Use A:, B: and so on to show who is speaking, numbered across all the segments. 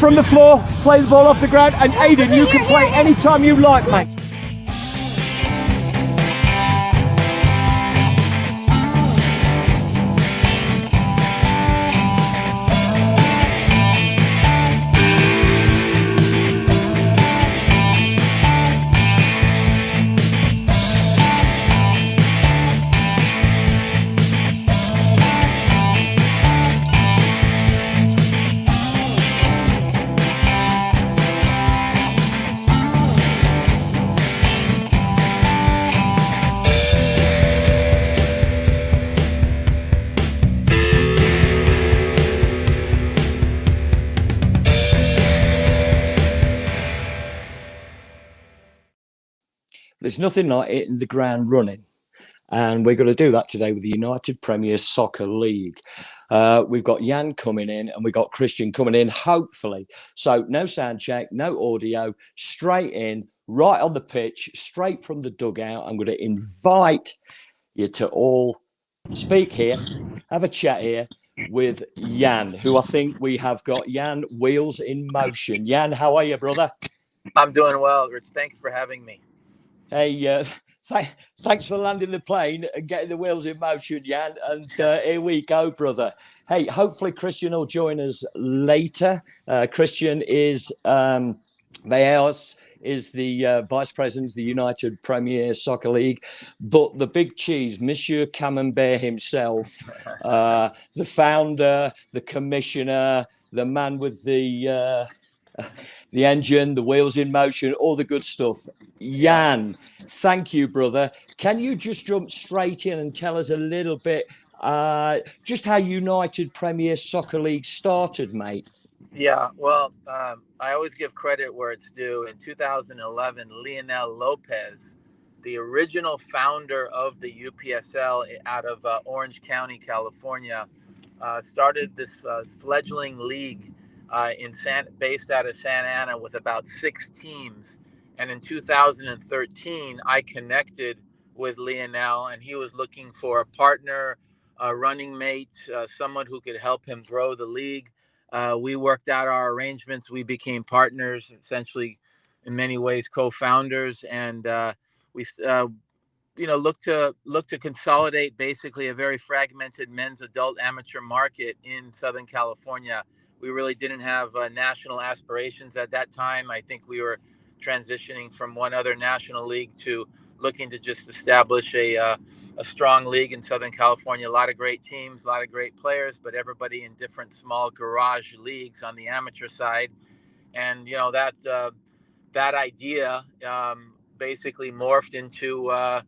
A: from the floor, play the ball off the ground, and Aidan, you can play anytime you like, mate. There's nothing like hitting the ground running. And we're going to do that today with the United Premier Soccer League. We've got Jan coming in and we've got Christian coming in, hopefully. So no sound check, no audio, straight in, right on the pitch, straight from the dugout. I'm going to invite you to all speak here, have a chat here with Jan, who I think we have got. Jan, wheels in motion. Jan, how are you, brother?
B: I'm doing well, Rich. Thanks for having me.
A: Hey, thanks for landing the plane and getting the wheels in motion, Jan. And here we go, brother. Hey, hopefully Christian will join us later. Christian is Vallejos, is the vice president of the United Premier Soccer League. But the big cheese, Monsieur Camembert himself, the founder, the commissioner, the man with the engine, the wheels in motion, all the good stuff. Jan, thank you, brother. Can you just jump straight in and tell us a little bit just how United Premier Soccer League started, mate?
B: Yeah, well, I always give credit where it's due. In 2011, Lionel Lopez, the original founder of the UPSL out of Orange County, California, started this fledgling league based out of Santa Ana with about 6 teams. And in 2013, I connected with Lionel, and he was looking for a partner, a running mate, someone who could help him grow the league. We worked out our arrangements. We became partners, essentially, in many ways, co-founders, and we, look to consolidate basically a very fragmented men's adult amateur market in Southern California. We really didn't have national aspirations at that time. I think we were transitioning from one other national league to looking to just establish a strong league in Southern California. A lot of great teams, a lot of great players, but everybody in different small garage leagues on the amateur side. And, that idea basically morphed into a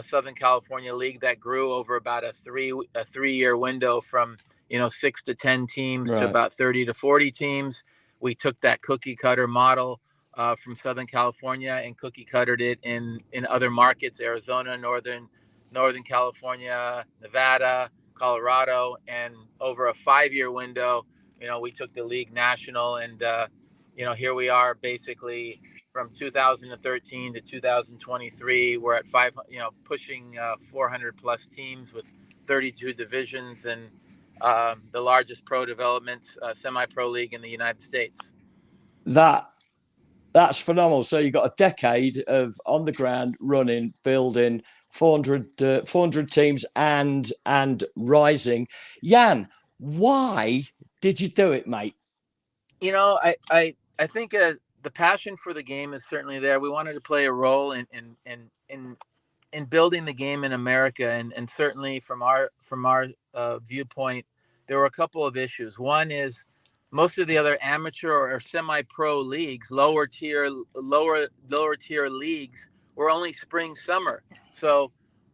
B: Southern California league that grew over about a three-year window from 6 to 10 teams to about 30 to 40 teams. We took that cookie cutter model from Southern California and cookie cuttered it in other markets: Arizona, Northern California, Nevada, Colorado, and over a 5-year window, we took the league national, and here we are basically from 2013 to 2023. We're at pushing 400 plus teams with 32 divisions and the largest pro development semi-pro league in the United States.
A: That's phenomenal. So you've got a decade of on the ground running, building 400 teams and rising. Jan, why did you do it, mate?
B: I think the passion for the game is certainly there. We wanted to play a role in building the game in America, and certainly from our viewpoint, there were a couple of issues. One is most of the other amateur or semi-pro leagues, lower tier leagues, were only spring, summer. So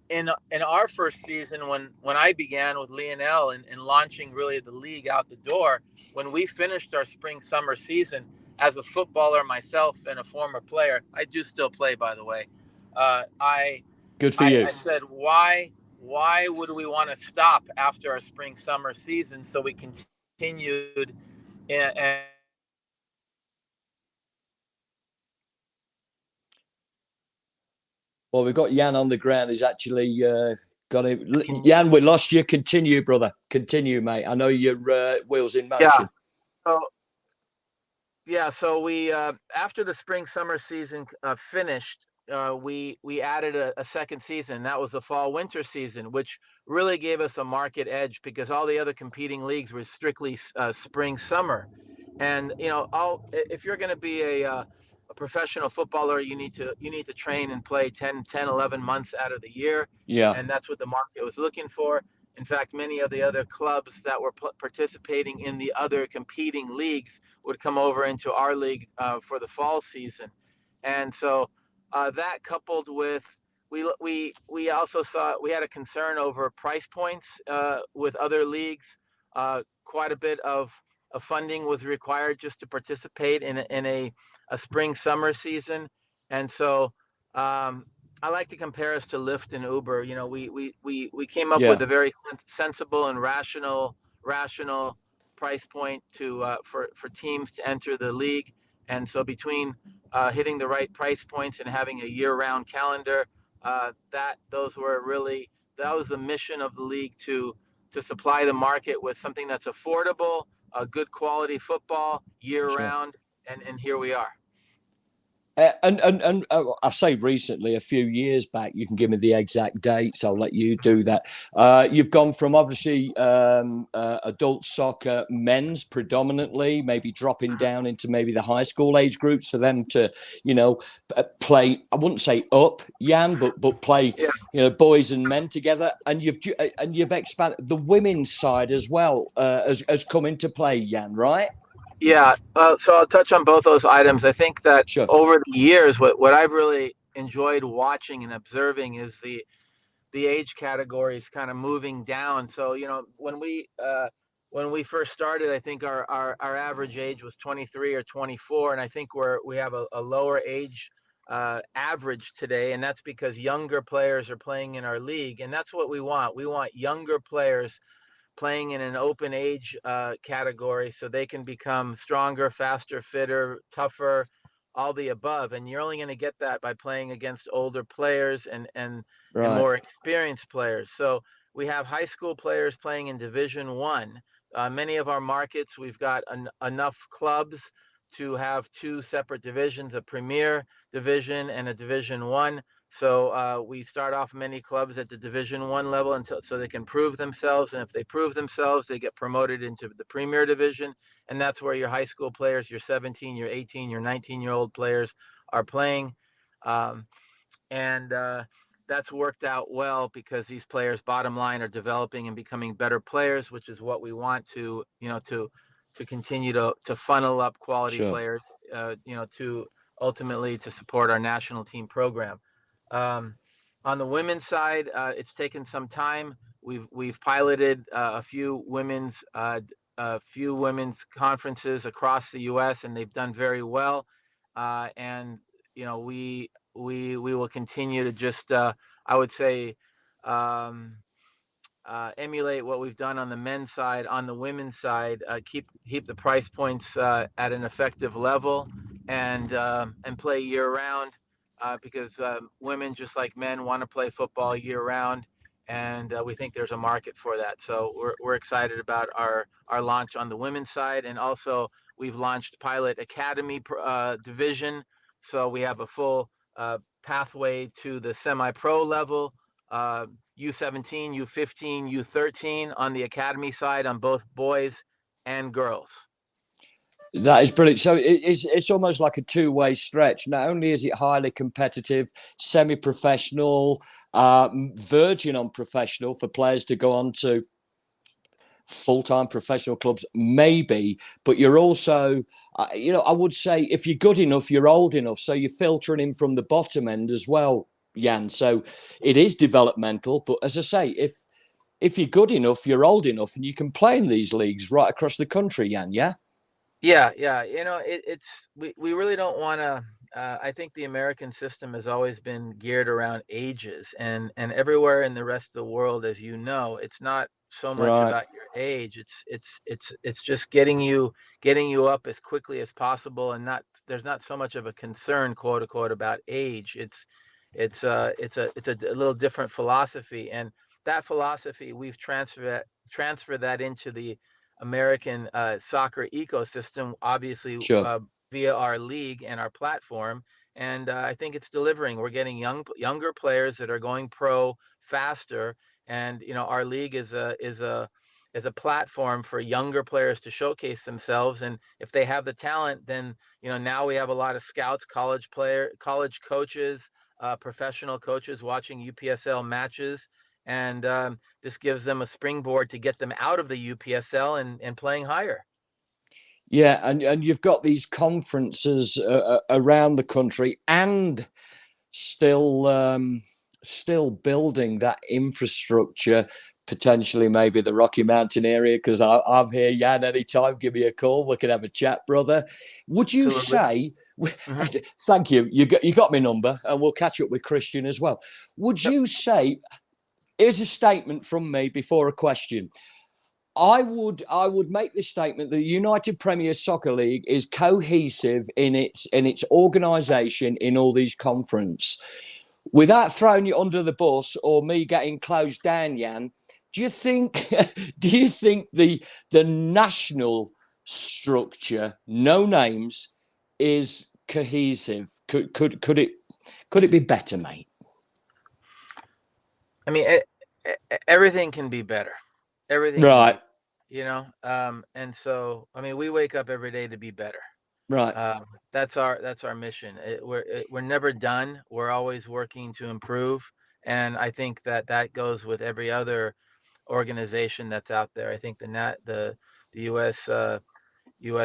B: in our first season, when I began with Lionel and launching really the league out the door, when we finished our spring, summer season, as a footballer myself and a former player, I do still play, by the way.
A: Good for you.
B: I said, why would we want to stop after our spring, summer season? So we continued and
A: well, we've got Jan on the ground. He's actually got it. Jan, we lost you. Continue, brother. Continue, mate. I know your wheels in motion.
B: So yeah, so we after the spring summer season finished, we added a second season. That was the fall winter season, which really gave us a market edge because all the other competing leagues were strictly spring summer. And all if you're going to be a professional footballer, you need to train and play 10, 10, 11 months out of the year,
A: Yeah,
B: and that's what the market was looking for. In fact, many of the other clubs that were participating in the other competing leagues would come over into our league for the fall season, and so that coupled with we also saw we had a concern over price points with other leagues. Quite a bit of funding was required just to participate in a spring summer season, and so I like to compare us to Lyft and Uber. We came up with
A: yeah,
B: a very sensible and rational price point for teams to enter the league. And so between hitting the right price points and having a year-round calendar, that was the mission of the league to supply the market with something that's affordable, good quality football
A: sure.
B: year-round, and here we are.
A: I say recently, a few years back. You can give me the exact dates. I'll let you do that. You've gone from obviously adult soccer, men's predominantly, maybe dropping down into maybe the high school age groups for them to, play. I wouldn't say up, Jan, but play,
B: Yeah.
A: boys and men together. And you've expanded the women's side as well has come into play, Jan. Right?
B: Yeah, so I'll touch on both those items. I think that
A: Sure.
B: over the years, what I've really enjoyed watching and observing is the age categories kind of moving down. So when we first started, I think our average age was 23 or 24, and I think we have a lower age average today, and that's because younger players are playing in our league, and that's what we want. We want younger players playing in an open age category so they can become stronger, faster, fitter, tougher, all the above. And you're only going to get that by playing against older players and
A: Right.
B: more experienced players. So we have high school players playing in Division One. Many of our markets, we've got enough clubs to have two separate divisions, a Premier Division and a Division One. So we start off many clubs at the Division One level until so they can prove themselves, and if they prove themselves, they get promoted into the Premier Division, and that's where your high school players, your 17, your 18, your 19-year-old players are playing, um, and that's worked out well because these players, bottom line, are developing and becoming better players, which is what we want to continue to funnel up quality
A: Sure.
B: players, to ultimately to support our national team program. Um, on the women's side, it's taken some time. We've piloted a few women's conferences across the U.S. and they've done very well. And we will continue to just I would say um, emulate what we've done on the men's side. On the women's side, keep the price points at an effective level, and play year round, because women, just like men, want to play football year round, and we think there's a market for that. So we're excited about our launch on the women's side, and also we've launched pilot academy division, so we have a full pathway to the semi-pro level. U17, U15, U13 on the academy side on both boys and girls.
A: That is brilliant. So it's almost like a two-way stretch. Not only is it highly competitive, semi-professional, verging on professional for players to go on to full-time professional clubs, maybe, but you're also, I would say if you're good enough, you're old enough. So you're filtering in from the bottom end as well, Jan. So it is developmental. But as I say, if you're good enough, you're old enough, and you can play in these leagues right across the country, Jan. Yeah.
B: Yeah. It's we really don't want to. I think the American system has always been geared around ages, and everywhere in the rest of the world, as you know, it's not so much
A: Right.
B: about your age. It's just getting you up as quickly as possible, and not there's not so much of a concern, quote unquote, about age. It's a little different philosophy, and that philosophy we've transferred that into the American soccer ecosystem, obviously
A: Sure.
B: via our league and our platform. And I think it's delivering. We're getting younger players that are going pro faster, and our league is a platform for younger players to showcase themselves. And if they have the talent, then now we have a lot of scouts, college coaches, professional coaches watching UPSL matches, and this gives them a springboard to get them out of the UPSL and playing higher.
A: Yeah, and you've got these conferences around the country, and still building that infrastructure. Potentially, maybe the Rocky Mountain area, because I'm here. Jan, anytime, give me a call. We can have a chat, brother. Would you
B: Absolutely.
A: say?
B: Mm-hmm.
A: Thank you. You got my number, and we'll catch up with Christian as well. Would you say? Here's a statement from me before a question. I would make this statement: the United Premier Soccer League is cohesive in its organisation in all these conferences. Without throwing you under the bus or me getting closed down, Jan, do you think the national structure, no names, is cohesive? Could it be better, mate?
B: I mean, everything can be better. Everything can
A: Right,
B: be, and so I mean, we wake up every day to be better.
A: right.
B: That's our mission. We're never done. We're always working to improve, and I think that goes with every other organization that's out there. I think the U.S.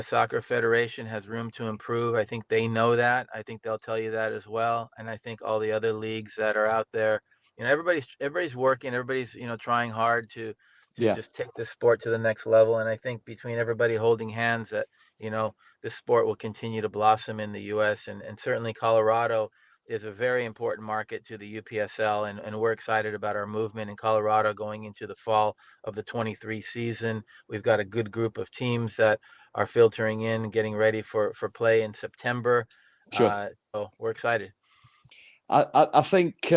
B: Soccer Federation has room to improve. I think they know that. I think they'll tell you that as well. And I think all the other leagues that are out there, everybody's working. Everybody's trying hard to
A: Yeah,
B: just take this sport to the next level. And I think between everybody holding hands, that this sport will continue to blossom in the U.S. and certainly Colorado is a very important market to the UPSL, and we're excited about our movement in Colorado going into the fall of the 23 season. We've got a good group of teams that are filtering in, getting ready for play in September.
A: sure.
B: So we're excited.
A: I think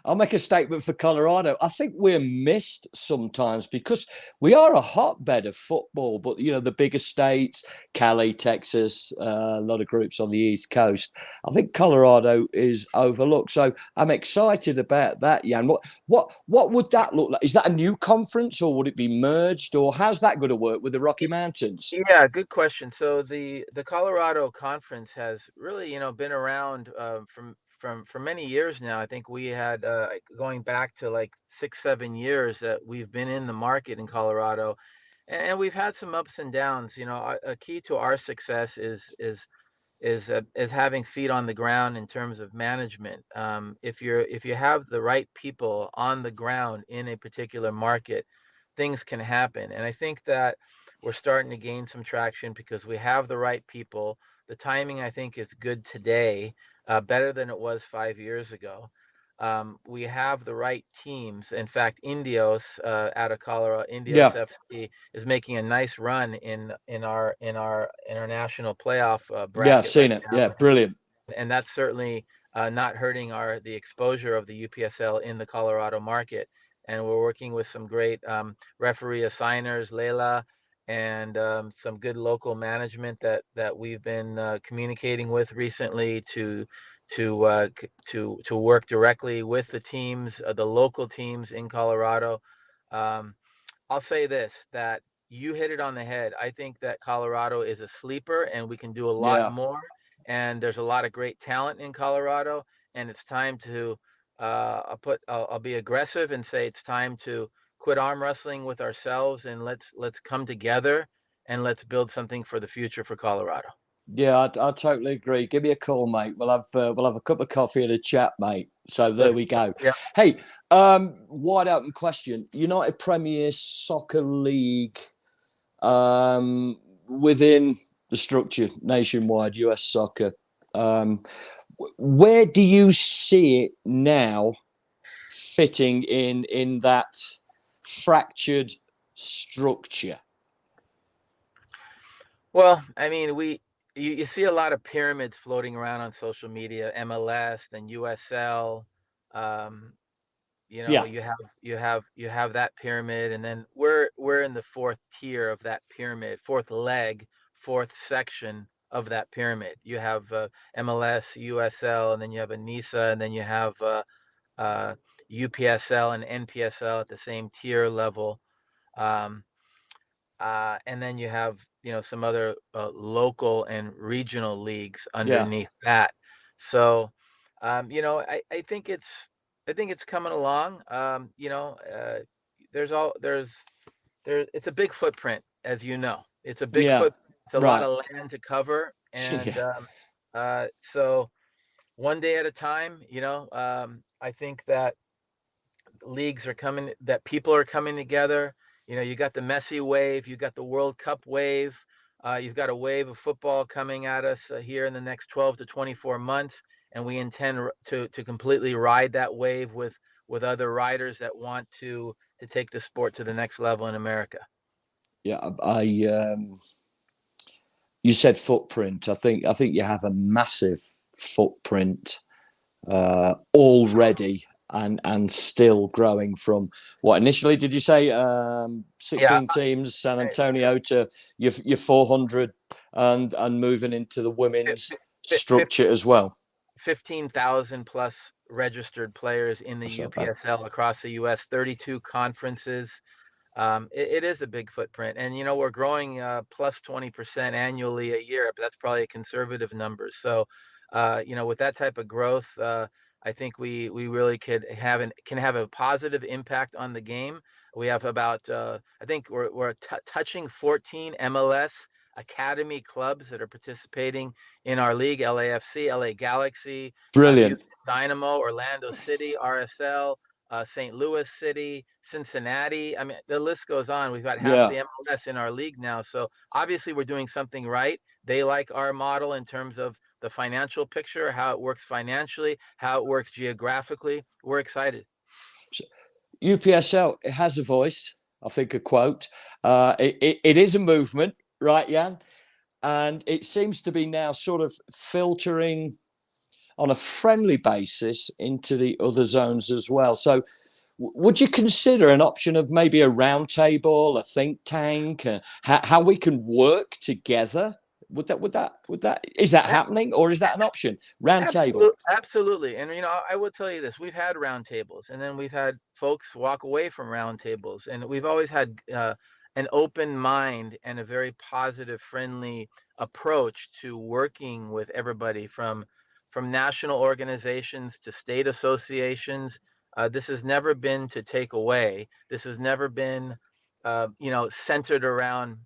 A: I'll make a statement for Colorado. I think we're missed sometimes because we are a hotbed of football, but the bigger states, Cali, Texas, a lot of groups on the East Coast. I think Colorado is overlooked. So I'm excited about that, Jan. What would that look like? Is that a new conference, or would it be merged, or how's that going to work with the Rocky Mountains?
B: Yeah, good question. So the Colorado Conference has really been around from for many years now. I think we had going back to like 6 7 years that we've been in the market in Colorado, and we've had some ups and downs. A key to our success is having feet on the ground in terms of management. If you have the right people on the ground in a particular market, things can happen. And I think that we're starting to gain some traction because we have the right people. The timing, I think, is good today, better than it was 5 years ago. We have the right teams. In fact, Indios out of Colorado, Indios
A: Yeah,
B: FC is making a nice run in our international playoff
A: yeah, I've
B: bracket
A: seen
B: right
A: it.
B: now,
A: Yeah, brilliant.
B: and that's certainly not hurting the exposure of the UPSL in the Colorado market. And we're working with some great referee assigners, Leila, and some good local management that we've been communicating with recently to work directly with the teams, the local teams in Colorado. Um, I'll say this, that you hit it on the head. I think that Colorado is a sleeper and we can do a lot
A: Yeah.
B: more. And there's a lot of great talent in Colorado. And it's time to, I'll be aggressive and say it's time to quit arm wrestling with ourselves, and let's come together and let's build something for the future for Colorado.
A: Yeah, I totally agree. Give me a call, mate. We'll have a cup of coffee and a chat, mate. So there
B: Let's,
A: we go.
B: yeah.
A: Hey, wide open question: United Premier Soccer League, within the structure nationwide, US Soccer. Um, where do you see it now fitting in that fractured structure?
B: Well, I mean, you see a lot of pyramids floating around on social media, MLS and USL. Um, You know,
A: Yeah,
B: you have that pyramid, and then we're in the fourth tier of that pyramid, fourth leg, fourth section of that pyramid. You have MLS, USL, and then you have a NISA, and then you have uh, UPSL and NPSL at the same tier level. Um, and then you have, some other local and regional leagues
A: yeah,
B: underneath that. So, I think it's coming along. There's all there. It's a big footprint, as you know. It's a big
A: yeah.
B: foot. It's a lot
A: Right.
B: of land to cover, and
A: Yeah,
B: so one day at a time. I think that leagues are coming, that people are coming together. You got the Messi wave, you got the World Cup wave, you've got a wave of football coming at us here in the next 12 to 24 months, and we intend to completely ride that wave with other riders that want to take the sport to the next level in America.
A: yeah. You said footprint. I think you have a massive footprint already, and still growing from what initially did you say,
B: Yeah,
A: 16 teams, San Antonio, to your 400, and moving into the women's structure as well.
B: 15,000 plus registered players in the
A: That's not bad.
B: UPSL across the U.S., 32 conferences. It is a big footprint, and we're growing plus 20% annually a year, but that's probably a conservative number. So, with that type of growth, I think we really can have a positive impact on the game. We have about I think we're touching 14 MLS academy clubs that are participating in our league: LAFC, LA Galaxy,
A: Brilliant.
B: Houston Dynamo, Orlando City, RSL, St. Louis City, Cincinnati. I mean, the list goes on. We've got half
A: Yeah.
B: the MLS in our league now. So obviously, we're doing something right. They like our model in terms of the financial picture, how it works financially, how it works geographically. We're excited.
A: UPSL, it has a voice. I think a quote. It is a movement, right, Jan? And it seems to be now sort of filtering on a friendly basis into the other zones as well. So, would you consider an option of maybe a roundtable, a think tank, how we can work together? Would that is that happening, or is that an option? Roundtable.
B: Absolutely. And I will tell you this: we've had roundtables, and then we've had folks walk away from roundtables, and we've always had an open mind and a very positive, friendly approach to working with everybody from national organizations to state associations. This has never been to take away. This has never been, centered around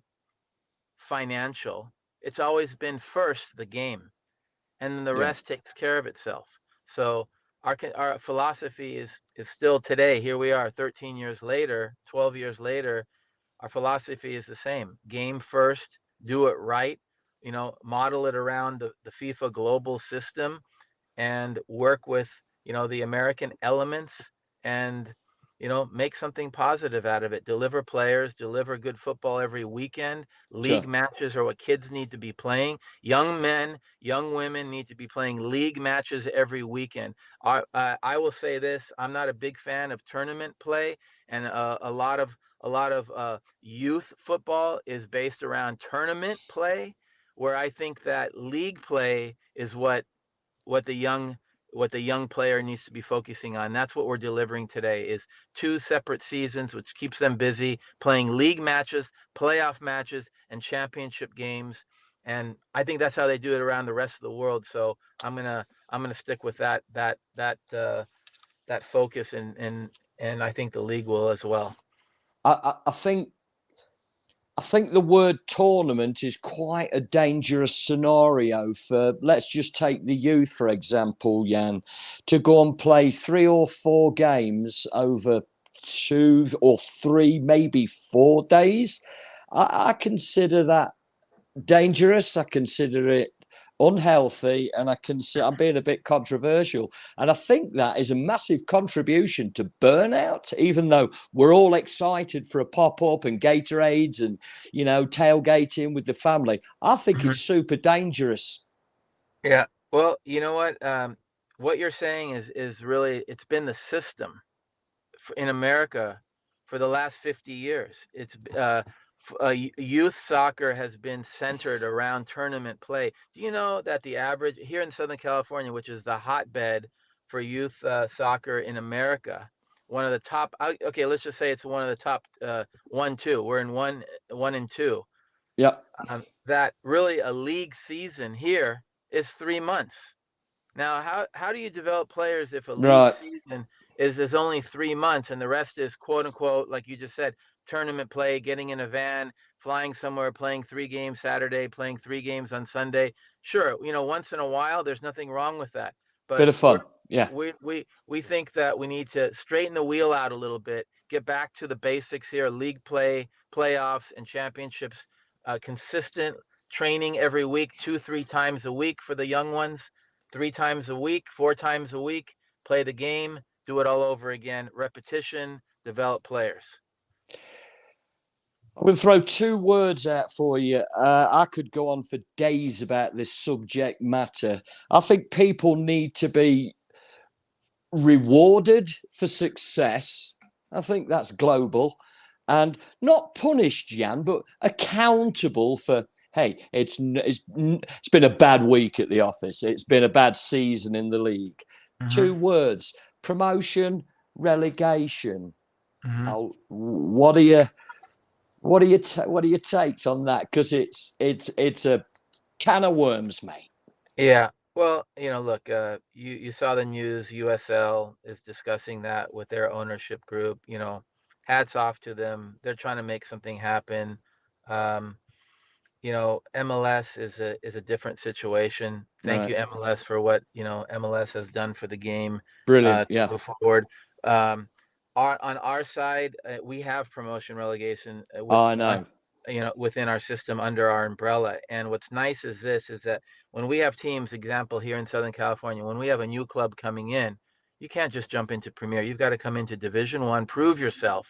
B: financial. It's always been first the game, and then the
A: Yeah,
B: rest takes care of itself. So our philosophy is still today. Here we are, 13 years later, 12 years later. Our philosophy is the same: game first, do it right. Model it around the FIFA global system, and work with the American elements, and make something positive out of it. Deliver players, deliver good football every weekend. League
A: sure.
B: matches are what kids need to be playing. Young men, young women need to be playing league matches every weekend. I will say this: I'm not a big fan of tournament play, and a lot of youth football is based around tournament play, where I think that league play is what the young what the young player needs to be focusing on. That's what we're delivering today: is two separate seasons, which keeps them busy playing league matches, playoff matches, and championship games. And I think that's how they do it around the rest of the world. So I'm gonna stick with that focus, and I think the league will as well.
A: I think the word tournament is quite a dangerous scenario for, let's just take the youth, for example, Jan, to go and play 3 or 4 games over 2 or 3, maybe 4 days. I consider that dangerous. I consider it unhealthy, and I'm being a bit controversial. And I think that is a massive contribution to burnout. Even though we're all excited for a pop up and Gatorades and tailgating with the family, I think
B: Mhm.
A: it's super dangerous.
B: Yeah. Well, you know what? What you're saying is really, it's been the system. in America for the last 50 years. It's youth soccer has been centered around tournament play. Do you know that the average here in Southern California, which is the hotbed for youth soccer in America, one of the top, okay, let's just say it's one of the top 1-2. We're in one and two.
A: Yep.
B: That really a league season here is 3 months. Now, how do you develop players if a league
A: Right.
B: season is only 3 months and the rest is quote unquote, like you just said, tournament play, getting in a van, flying somewhere, playing 3 games Saturday, playing 3 games on Sunday? Sure, once in a while, there's nothing wrong with that. But
A: Bit of fun. Yeah.
B: we think that we need to straighten the wheel out a little bit, get back to the basics here: league play, playoffs, and championships. Consistent training every week, 2-3 times a week for the young ones. 3 times a week, 4 times a week, play the game, do it all over again, repetition, develop players.
A: I'm going to throw 2 words out for you. I could go on for days about this subject matter. I think people need to be rewarded for success. I think that's global. And not punished, Jan, but accountable for, hey, it's been a bad week at the office. It's been a bad season in the league. Mm-hmm. 2 words: promotion, relegation. Mm-hmm. What are your takes on that? Because it's a can of worms, mate.
B: Yeah. Well, look, you saw the news. USL is discussing that with their ownership group. Hats off to them. They're trying to make something happen. MLS is a different situation. Thank you, MLS, for what MLS has done for the game.
A: Brilliant.
B: To move forward. On our side, we have promotion relegation.
A: I know.
B: Within our system, under our umbrella. And what's nice is that when we have teams, example here in Southern California, when we have a new club coming in, you can't just jump into Premier. You've got to come into Division I, prove yourself.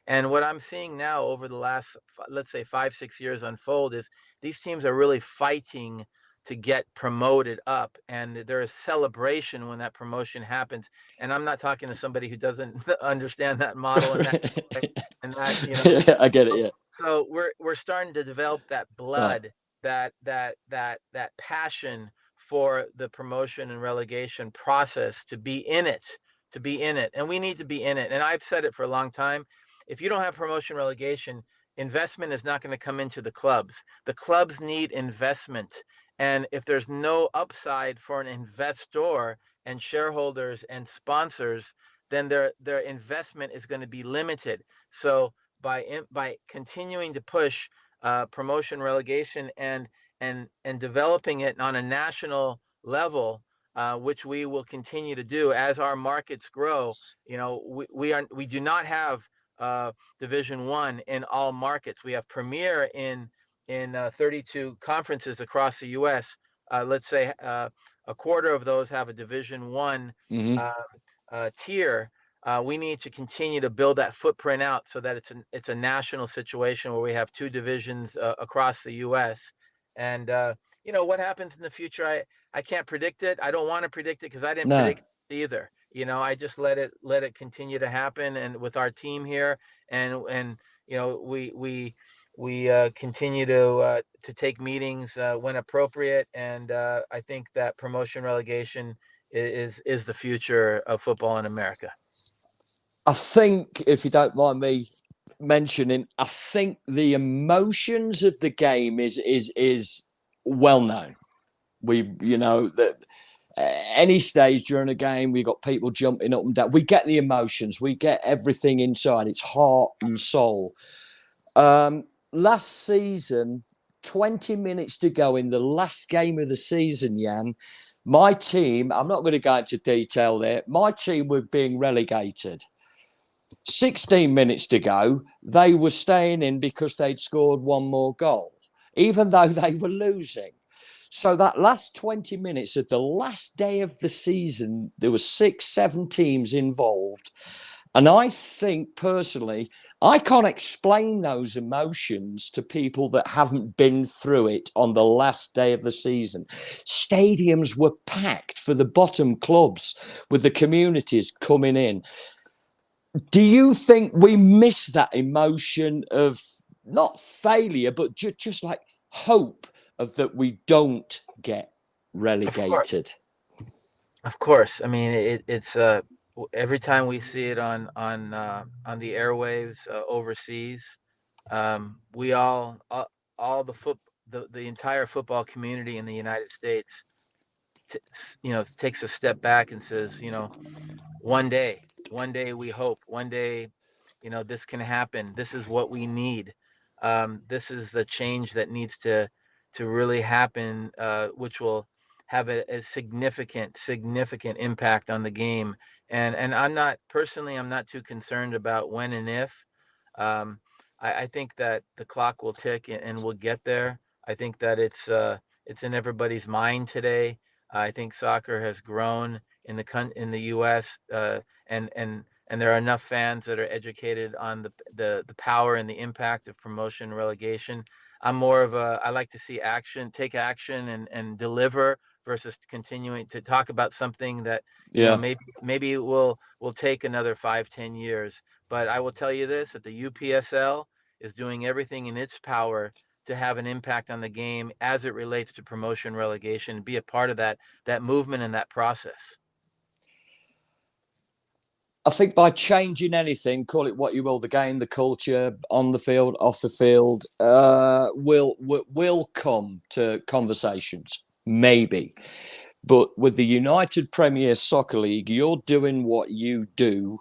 B: And what I'm seeing now over the last, let's say, 5-6 years unfold is these teams are really fighting to get promoted up, and there is celebration when that promotion happens. And I'm not talking to somebody who doesn't understand that model and that
A: I get it. Yeah.
B: So we're starting to develop that blood, right, that passion for the promotion and relegation process, to be in it, and we need to be in it. And I've said it for a long time. If you don't have promotion relegation, investment is not going to come into the clubs. The clubs need investment. And if there's no upside for an investor and shareholders and sponsors, then their investment is going to be limited. So by continuing to push promotion, relegation, and developing it on a national level, which we will continue to do as our markets grow. We do not have Division I in all markets. We have Premier in 32 conferences across the U.S. Let's say a quarter of those have a Division I tier. We need to continue to build that footprint out so that it's a national situation where we have 2 divisions across the U.S. And what happens in the future, I can't predict it. I don't want to predict it because I didn't predict it either. I just let it continue to happen, and with our team here, and we continue to take meetings when appropriate, and I think that promotion relegation is the future of football in America.
A: I think, if you don't mind me mentioning, I think the emotions of the game is well known. That any stage during a game, we've got people jumping up and down. We get the emotions. We get everything inside. It's heart and soul. Last season, 20 minutes to go in the last game of the season, Jan, my team, I'm not going to go into detail there, my team were being relegated. 16 minutes to go, they were staying in because they'd scored 1 more goal, even though they were losing. So that last 20 minutes of the last day of the season, there were 6-7 teams involved. And I think, personally, I can't explain those emotions to people that haven't been through it on the last day of the season. Stadiums were packed for the bottom clubs with the communities coming in. Do you think we miss that emotion of not failure, but just like hope of that we don't get
B: Of course,
A: relegated?
B: of course. I mean, it's every time we see it on the airwaves overseas, we all the entire football community in the United States, t- takes a step back and says, one day we hope, one day, this can happen. This is what we need. This is the change that needs to really happen, which will have a significant impact on the game. And I'm not too concerned about when and if. Um, I think that the clock will tick and we'll get there. I think that it's in everybody's mind today. I think soccer has grown in the U.S. And there are enough fans that are educated on the power and the impact of promotion and relegation. I like to see action, take action, and deliver versus continuing to talk about something that
A: Yeah.
B: maybe will take another 5-10 years. But I will tell you this: that the UPSL is doing everything in its power to have an impact on the game as it relates to promotion relegation, be a part of that movement and that process.
A: I think by changing anything, call it what you will, the game, the culture, on the field, off the field, will come to conversations, maybe. But with the United Premier Soccer League, you're doing what you do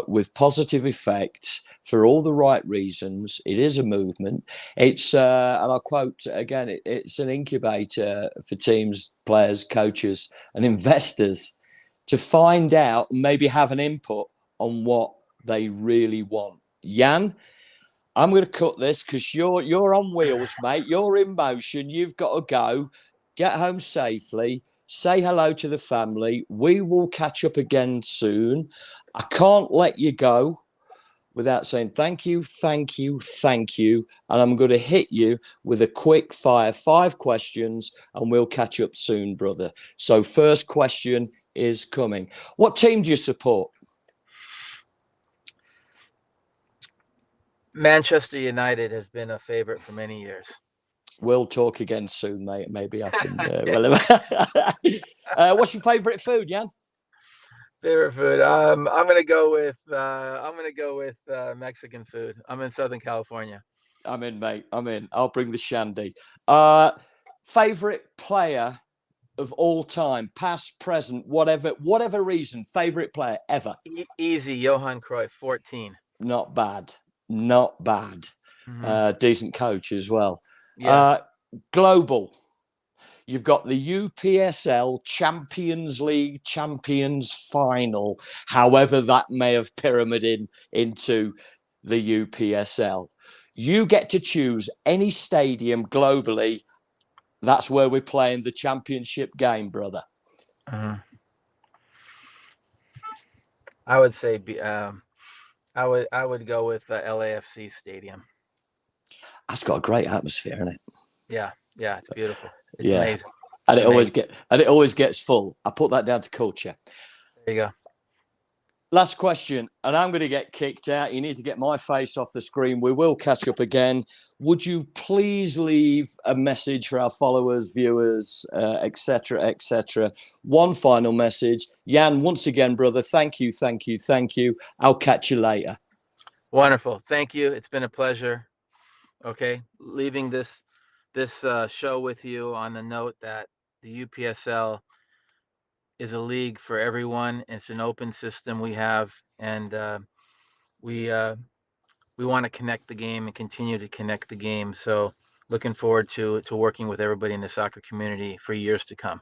A: with positive effects for all the right reasons. It is a movement. It's, and I'll quote again, it's an incubator for teams, players, coaches, and investors to find out and maybe have an input on what they really want. Jan, I'm going to cut this because you're on wheels, mate. You're in motion. You've got to go. Get home safely. Say hello to the family. We will catch up again soon. I can't let you go without saying thank you, thank you, thank you. And I'm going to hit you with a quick fire 5 questions and we'll catch up soon, brother. So, first question is coming. What team do you support?
B: Manchester United has been a favorite for many years.
A: We'll talk again soon, mate. Maybe I can. What's your favourite food, Jan?
B: Favorite food. I'm gonna go with Mexican food. I'm in Southern California.
A: I'm in, mate. I'm in. I'll bring the shandy. Favorite player of all time, past, present, whatever reason. Favorite player ever.
B: Easy, Johan Cruyff, 14.
A: Not bad. Not bad.
B: Mm-hmm.
A: Decent coach as well.
B: Yeah.
A: Global. You've got the UPSL Champions League Champions Final, however that may have pyramided into the UPSL. You get to choose any stadium globally. That's where we're playing the championship game, brother.
B: Mm-hmm. I would say I would go with LAFC Stadium.
A: That's got a great atmosphere in it.
B: Yeah, it's beautiful. It's
A: Yeah,
B: amazing.
A: and
B: It's
A: it always gets full. I put that down to culture.
B: There you go.
A: Last question, and I'm going to get kicked out. You need to get my face off the screen. We will catch up again. Would you please leave a message for our followers, viewers, etc., etc.? One final message. Jan, once again, brother, thank you, thank you, thank you. I'll catch you later.
B: Wonderful. Thank you. It's been a pleasure. Okay, leaving this show with you on the note that the UPSL is a league for everyone. It's an open system we have, and we we want to connect the game and continue to connect the game. So looking forward to working with everybody in the soccer community for years to come.